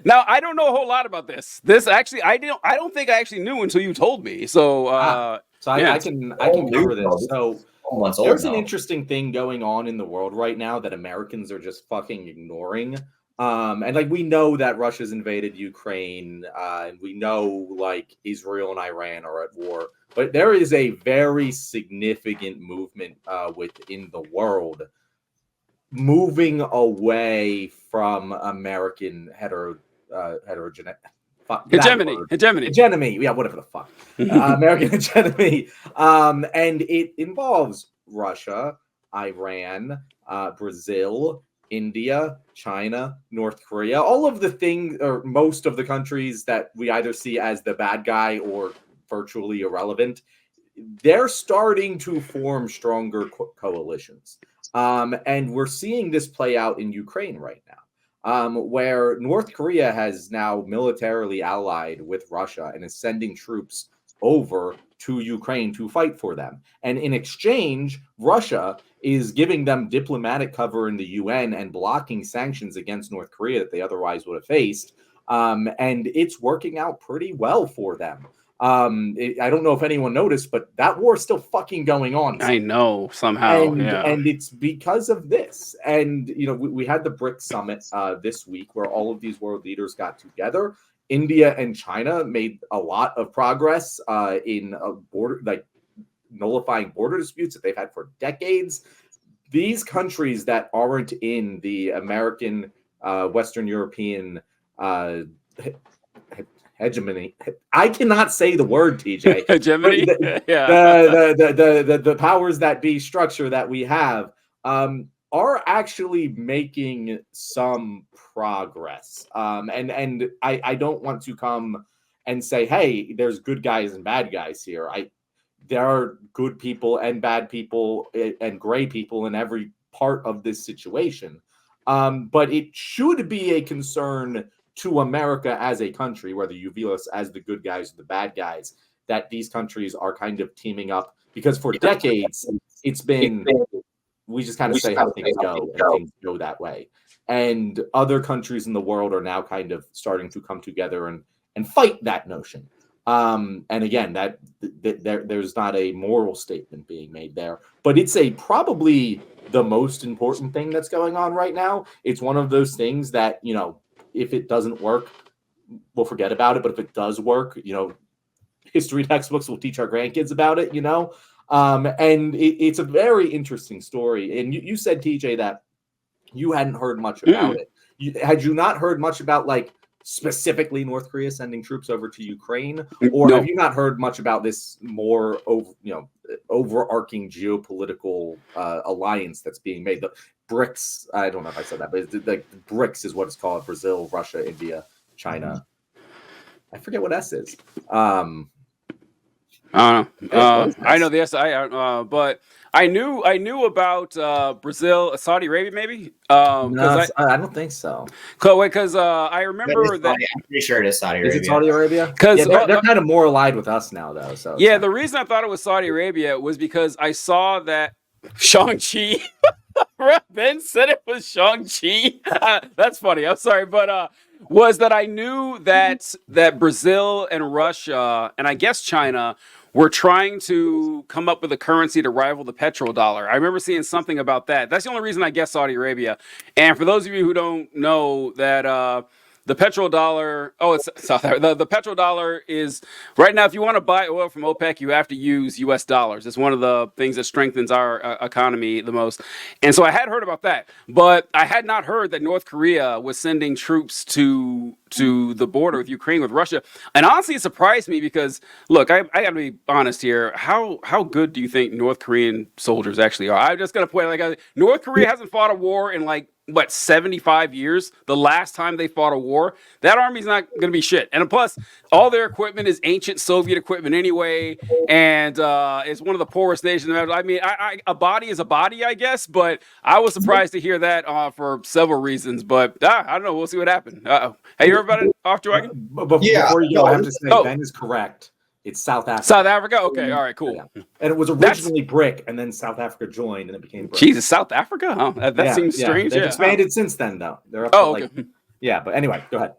Now I don't know a whole lot about this. This actually, I don't think I actually knew until you told me. So, So yeah. I can cover this. So Months old there's an now. interesting thing going on in the world right now that Americans are just fucking ignoring. And like we know that Russia's invaded Ukraine, and we know like Israel and Iran are at war, but there is a very significant movement within the world moving away from American heterogeneity. Hegemony, yeah, whatever the fuck. American hegemony. And it involves Russia, Iran, Brazil, India, China, North Korea, all of the things, or most of the countries that we either see as the bad guy or virtually irrelevant. They're starting to form stronger coalitions. And we're seeing this play out in Ukraine right now, where North Korea has now militarily allied with Russia and is sending troops over to Ukraine to fight for them. And in exchange, Russia is giving them diplomatic cover in the UN and blocking sanctions against North Korea that they otherwise would have faced. And it's working out pretty well for them. I don't know if anyone noticed, but that war is still fucking going on. I know somehow, and it's because of this. And you know, we had the BRICS summit this week where all of these world leaders got together. India and China made a lot of progress in nullifying border disputes that they've had for decades. These countries that aren't in the American, Western European hegemony. I cannot say the word, TJ. Hegemony. The powers that be structure that we have are actually making some progress. And I don't want to come and say, hey, there's good guys and bad guys here. There are good people and bad people and gray people in every part of this situation. But it should be a concern to America as a country, whether you view us as the good guys or the bad guys, that these countries are kind of teaming up, because for decades it's been, we just kind of say how things go and things go that way. And other countries in the world are now kind of starting to come together and fight that notion. And again, that there's not a moral statement being made there, but it's probably the most important thing that's going on right now. It's one of those things that, you know, if it doesn't work, we'll forget about it. But if it does work, you know, history textbooks will teach our grandkids about it, you know. And it's a very interesting story. And you said, TJ, that you hadn't heard much about it. Had you not heard much about, like, specifically North Korea sending troops over to Ukraine? Or have you not heard much about this more overarching geopolitical alliance that's being made? The BRICS, I don't know if I said that, but the BRICS is what it's called: Brazil, Russia, India, China. I forget what S is. I don't know. I know the S. But I knew about Brazil, Saudi Arabia, maybe. No, I don't think so. Because I remember that. I'm pretty sure it is Saudi Arabia. Is it Saudi Arabia? Because they're kind of more allied with us now, though. So yeah, the reason I thought it was Saudi Arabia was because I saw that Shang-Chi. Ben said it was Shang-Chi. That's funny. I'm sorry, but was that I knew that Brazil and Russia and I guess China were trying to come up with a currency to rival the petrodollar. I remember seeing something about that. That's the only reason I guess Saudi Arabia. And for those of you who don't know that the petrodollar, the petrodollar is right now, if you want to buy oil from OPEC, you have to use US dollars. It's one of the things that strengthens our economy the most. And so I had heard about that, but I had not heard that North Korea was sending troops to the border with Ukraine, with Russia. And honestly, it surprised me because, look, I got to be honest here. How good do you think North Korean soldiers actually are? I'm just going to point North Korea hasn't fought a war in 75 years. The last time they fought a war, that army's not going to be shit. And plus, all their equipment is ancient Soviet equipment anyway, and it's one of the poorest nations. I mean, a body is a body, I guess, but I was surprised to hear that for several reasons. But I don't know. We'll see what happens. Hey, you heard about it, Off Jawagon? Before you go, I have to say, Ben is correct. It's South Africa. South Africa? Okay, all right, cool. Yeah. And it was originally BRIC, and then South Africa joined, and it became BRIC. Jesus, South Africa? Oh, that seems strange. They've expanded since then, though. They're up okay. Yeah, but anyway, go ahead.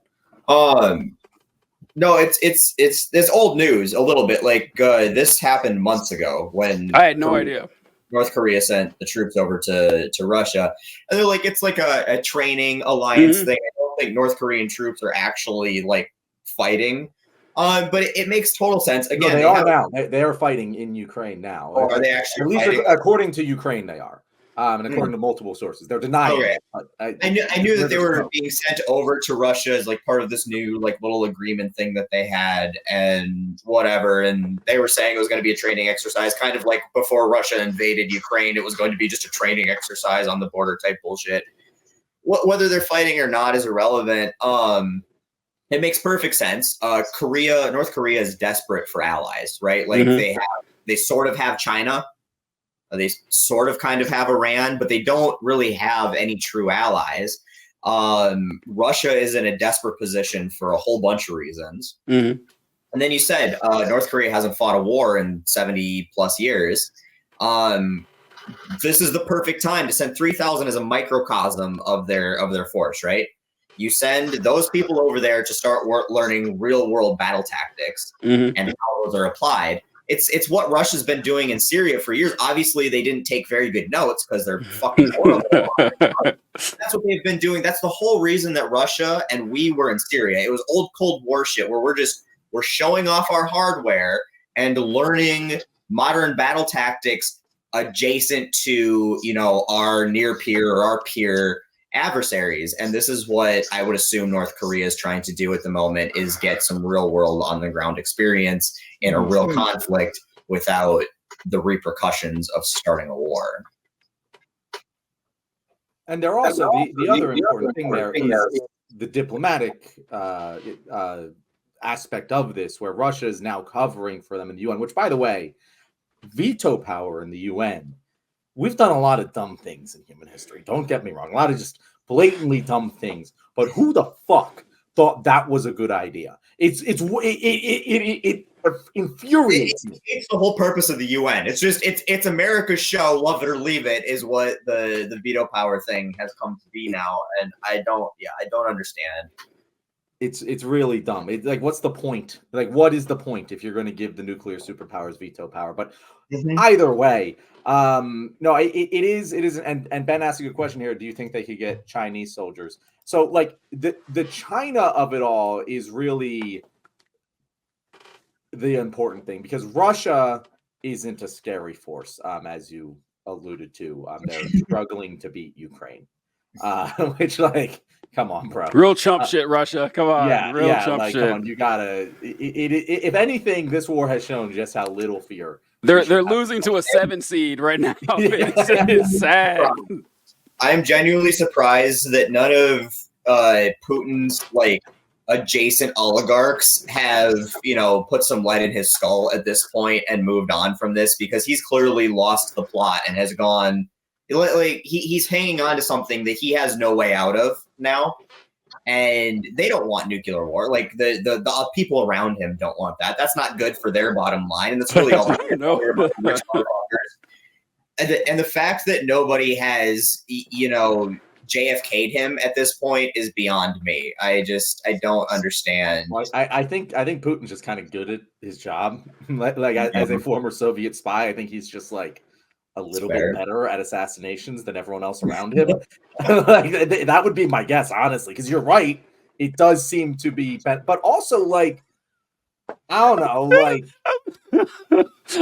No, it's old news a little bit. Like this happened months ago when I had no idea. North Korea sent the troops over to Russia, and they're like, it's like a training alliance thing. I don't think North Korean troops are actually like fighting, but it makes total sense. Again, no, they are now. They are fighting in Ukraine now. Oh, are they actually? At least fighting? According to Ukraine, they are. And according to multiple sources, they're denying it. I knew that they were being sent over to Russia as like part of this new like little agreement thing that they had and whatever. And they were saying it was going to be a training exercise, kind of like before Russia invaded Ukraine. It was going to be just a training exercise on the border type bullshit. Whether they're fighting or not is irrelevant. It makes perfect sense. North Korea is desperate for allies, right? Like they sort of have China. They sort of kind of have Iran, but they don't really have any true allies. Russia is in a desperate position for a whole bunch of reasons. And then you said North Korea hasn't fought a war in 70 plus years. This is the perfect time to send 3,000 as a microcosm of their force, right? You send those people over there to start learning real world battle tactics and how those are applied. It's what Russia's been doing in Syria for years. Obviously, they didn't take very good notes because they're fucking horrible. That's what they've been doing. That's the whole reason that Russia and we were in Syria. It was old Cold War shit where we're showing off our hardware and learning modern battle tactics adjacent to, our near peer or our peer adversaries. And this is what I would assume North Korea is trying to do at the moment, is get some real world on the ground experience in a real conflict without the repercussions of starting a war. And they're also the other important thing there is the diplomatic aspect of this, where Russia is now covering for them in the UN, which, by the way, veto power in the UN. We've done a lot of dumb things in human history. Don't get me wrong. A lot of just blatantly dumb things. But who the fuck thought that was a good idea? It infuriates me. It's the whole purpose of the UN. It's America's show. Love it or leave it is what the veto power thing has come to be now. And I don't understand. It's really dumb. It's like, what's the point? Like, what is the point if you're going to give the nuclear superpowers veto power? But either way, no, it is. And Ben asked a good question here. Do you think they could get Chinese soldiers? So, like, the China of it all is really the important thing, because Russia isn't a scary force, as you alluded to. They're struggling to beat Ukraine, which, like, come on, bro. Real chump shit, Russia. Come on. Real chump shit. Come on, you gotta. If anything, this war has shown just how little fear. They're losing to a 7 seed right now. It's sad. I'm genuinely surprised that none of Putin's like adjacent oligarchs have put some lead in his skull at this point and moved on from this, because he's clearly lost the plot and has gone. Like he's hanging on to something that he has no way out of now, and they don't want nuclear war. Like the people around him don't want that. That's not good for their bottom line, and that's really all. And the fact that nobody has JFK'd him at this point is beyond me. I don't understand. Well, I think Putin's just kind of good at his job. like as a former Soviet spy, I think he's just like a little bit better at assassinations than everyone else around him. Like, that would be my guess, honestly, because you're right. It does seem to be, but also, like, I don't know, like.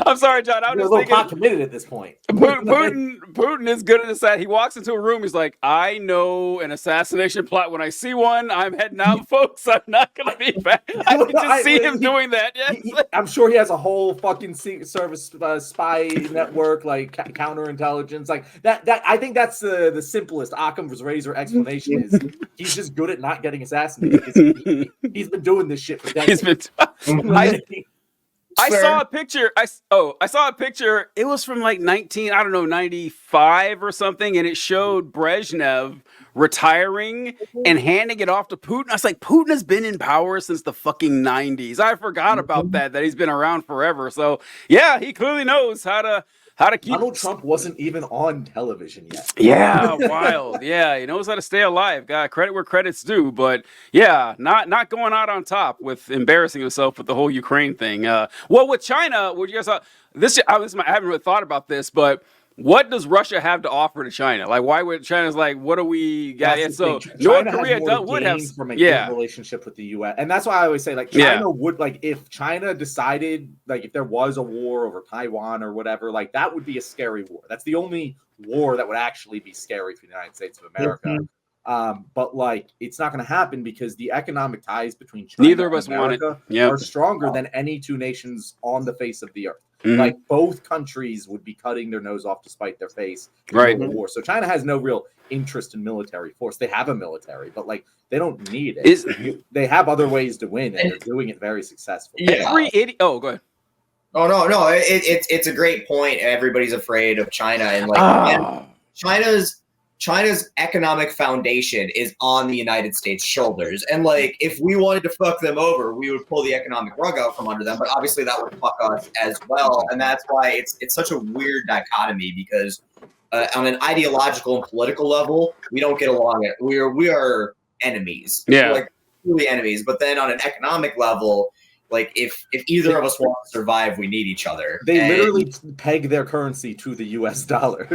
I'm sorry, John. I'm just thinking. Pot committed at this point. Putin is good at this. He walks into a room. He's like, I know an assassination plot. When I see one, I'm heading out, folks. I'm not going to be back. I can just see him doing that. Yes. I'm sure he has a whole fucking Secret Service spy network, like counterintelligence, like that. I think that's the simplest Occam's razor explanation. Is he's just good at not getting assassinated. He's been doing this shit for decades. I saw a picture. I saw a picture. It was from like 95 or something, and it showed Brezhnev retiring and handing it off to Putin. I was like, Putin has been in power since the fucking 90s. I forgot about that he's been around forever. So yeah, he clearly knows how how to keep Donald Trump wasn't even on television yet. Yeah, wild. Yeah, he knows how to stay alive. Got credit where credit's due, but yeah, not going out on top with embarrassing himself with the whole Ukraine thing. Well, with China, would you guys I haven't really thought about this, but what does Russia have to offer to China? Like, why would China's like, what do we got? And so North Korea would have from a good relationship with the U.S. And that's why I always say, like, China would, like, if China decided, like, if there was a war over Taiwan or whatever, like, that would be a scary war. That's the only war that would actually be scary for the United States of America. But like, it's not going to happen because the economic ties between China neither of us and America are stronger than any two nations on the face of the earth. Like, both countries would be cutting their nose off to spite their face in the war. So China has no real interest in military force. They have a military, but like, they don't need it. They have other ways to win, and they're doing it very successfully. Oh, go ahead. Oh no, it's a great point. Everybody's afraid of China, and like China's economic foundation is on the United States' shoulders. And like, if we wanted to fuck them over, we would pull the economic rug out from under them. But obviously, that would fuck us as well. And that's why it's such a weird dichotomy, because on an ideological and political level, we don't get along. We are enemies. Yeah, we're like truly enemies. But then on an economic level, like, if either of us want to survive, we need each other. They literally peg their currency to the U.S. dollar.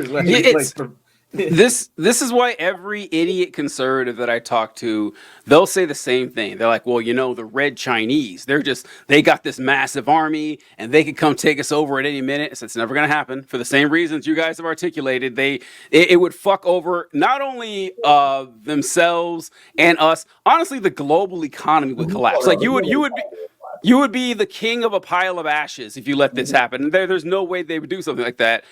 This is why every idiot conservative that I talk to, they'll say the same thing. They're like, well, you know, the Red Chinese, they got this massive army and they could come take us over at any minute. So it's never going to happen for the same reasons you guys have articulated. It would fuck over not only themselves and us. Honestly, the global economy would collapse. Like, you would be the king of a pile of ashes if you let this happen. There's no way they would do something like that.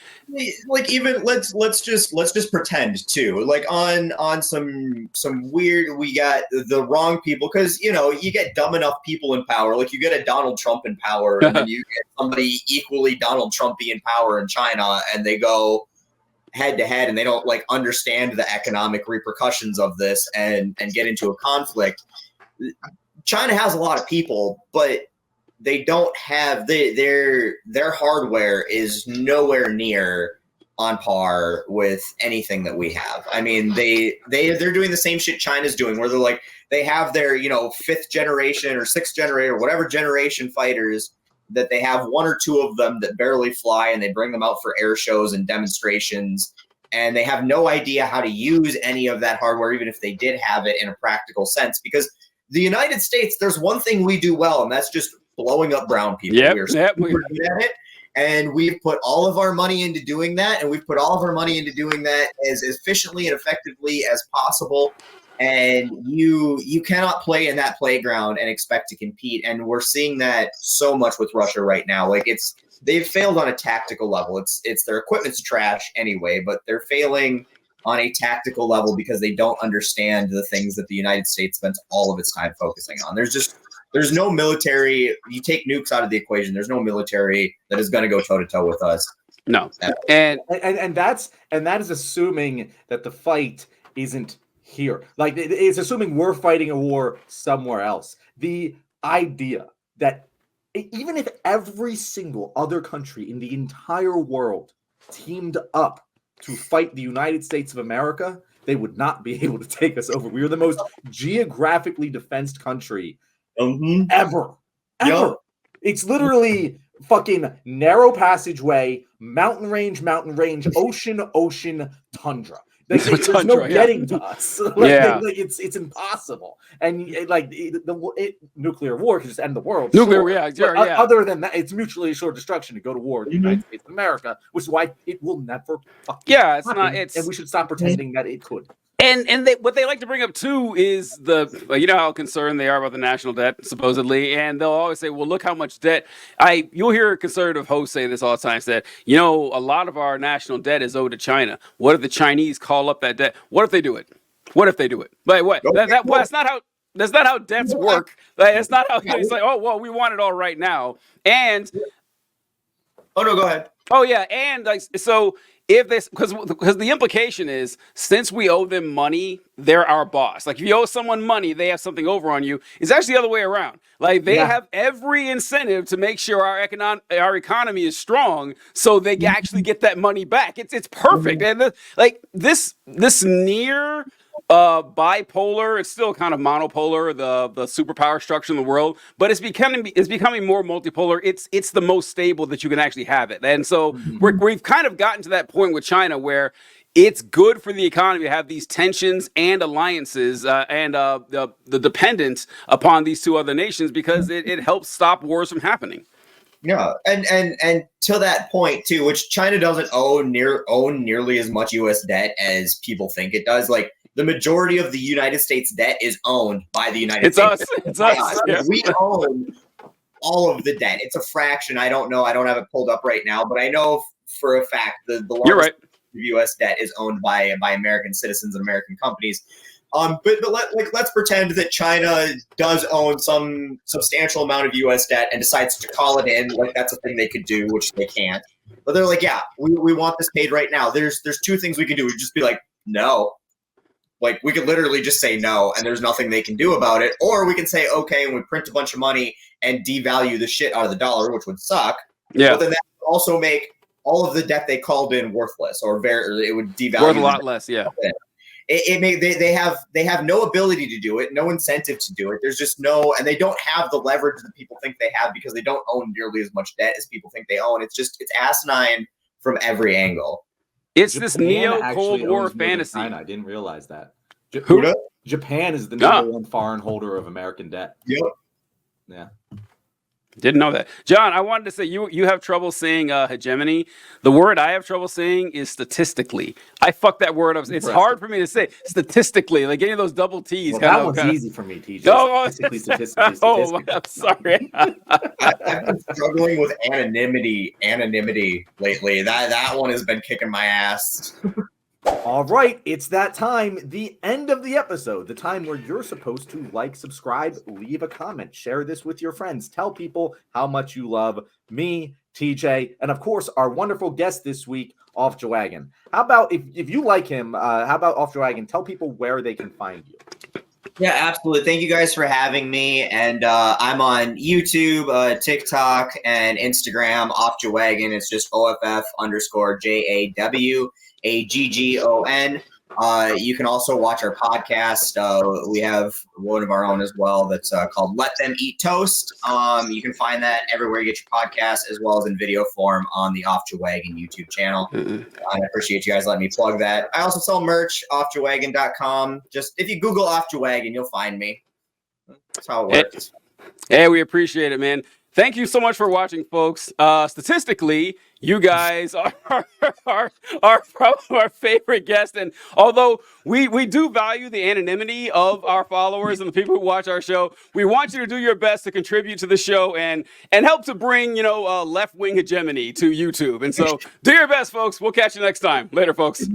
Like, even let's just pretend too. Like, on some weird, we got the wrong people, because you know, you get dumb enough people in power. Like, you get a Donald Trump in power, and then you get somebody equally Donald Trumpy in power in China, and they go head to head, and they don't like understand the economic repercussions of this, and get into a conflict. China has a lot of people, but they don't have their hardware is nowhere near on par with anything that we have. I mean, they're doing the same shit China's doing, where they're like, they have their, you know, 5th generation or 6th generation or whatever generation fighters, that they have 1 or 2 of them that barely fly, and they bring them out for air shows and demonstrations, and they have no idea how to use any of that hardware, even if they did have it in a practical sense. Because the United States, there's one thing we do well, and that's just blowing up brown people. We're super good at it, and we've put all of our money into doing that, and we've put all of our money into doing that as efficiently and effectively as possible. And you cannot play in that playground and expect to compete. And we're seeing that so much with Russia right now. Like, they've failed on a tactical level. It's their equipment's trash anyway, but they're failing on a tactical level because they don't understand the things that the United States spends all of its time focusing on. There's no military. You take nukes out of the equation, there's no military that is going to go toe to toe with us. No, and that is assuming that the fight isn't here. Like, it's assuming we're fighting a war somewhere else. The idea that even if every single other country in the entire world teamed up to fight the United States of America, they would not be able to take us over. We are the most geographically defensed country ever. Yep. It's literally fucking narrow passageway, mountain range, ocean, tundra. Like, there's no getting to us. It's impossible. And nuclear war can just end the world. Other than that, it's mutually assured destruction to go to war with the United States of America, which is why it will never fucking happen. And we should stop pretending that it could. And what they like to bring up too is you know how concerned they are about the national debt, supposedly, and they'll always say, "Well, look how much debt." You'll hear a conservative host say this all the time. Said, "You know, a lot of our national debt is owed to China. What if the Chinese call up that debt? What if they do it? Like what? That's not how debts work. That's not how it's like. Oh well, we want it all right now. And oh no, go ahead. Oh yeah, and like so." if this, because the implication is, since we owe them money, they're our boss. Like if you owe someone money, they have something over on you. It's actually the other way around. Like they have every incentive to make sure our economy is strong, so they actually get that money back. It's perfect. And this near bipolar, it's still kind of monopolar, the superpower structure in the world, but it's becoming more multipolar. It's the most stable that you can actually have it. And so we've kind of gotten to that point with China where it's good for the economy to have these tensions and alliances and the dependence upon these two other nations, because it helps stop wars from happening. Yeah, and to that point too, which China doesn't own nearly as much U.S. debt as people think it does. Like the majority of the United States debt is owned by the United States. It's us. Yeah. We own all of the debt. It's a fraction. I don't know. I don't have it pulled up right now, but I know for a fact the largest U.S. debt is owned by American citizens and American companies. But let's pretend that China does own some substantial amount of U.S. debt and decides to call it in. Like that's a thing they could do, which they can't. But they're like, yeah, we want this paid right now. There's two things we can do. We just be like, no. Like we could literally just say no, and there's nothing they can do about it. Or we can say okay, and we print a bunch of money and devalue the shit out of the dollar, which would suck. Yeah. But then that would also make all of the debt they called in worthless, or it would devalue worth a lot less. Yeah. They have no ability to do it, no incentive to do it. There's just no, and they don't have the leverage that people think they have because they don't own nearly as much debt as people think they own. It's asinine from every angle. It's Japan, this neo-Cold War fantasy. I didn't realize that. Who? Japan is the number one foreign holder of American debt. Yep. Yeah. Didn't know that. John, I wanted to say you have trouble saying hegemony. The word I have trouble saying is statistically. I fucked that word up. It's hard for me to say statistically. Like any of those double T's. Well, that one's easy for me, TJ. Statistically. Oh, I'm sorry. I've been struggling with anonymity lately. That one has been kicking my ass. All right, it's that time, the end of the episode, the time where you're supposed to like, subscribe, leave a comment, share this with your friends, tell people how much you love me, TJ, and of course, our wonderful guest this week, Off Jawagon. How about, if you like him, how about Off Jawagon, tell people where they can find you. Yeah, absolutely. Thank you guys for having me. And I'm on YouTube, TikTok, and Instagram, Off Jawagon. It's just OFF_JAWAGGON. You can also watch our podcast. We have one of our own as well that's called Let Them Eat Toast. You can find that everywhere you get your podcasts, as well as in video form on the Off Jawagon YouTube channel. I appreciate you guys letting me plug that. I also sell merch, offjawagon.com. Just if you Google Off Jawagon, you'll find me. That's how it works. Hey, we appreciate it, man. Thank you so much for watching, folks. Statistically, you guys are probably our favorite guest. And although we do value the anonymity of our followers and the people who watch our show, we want you to do your best to contribute to the show and help to bring, left-wing hegemony to YouTube. And so do your best, folks. We'll catch you next time. Later, folks.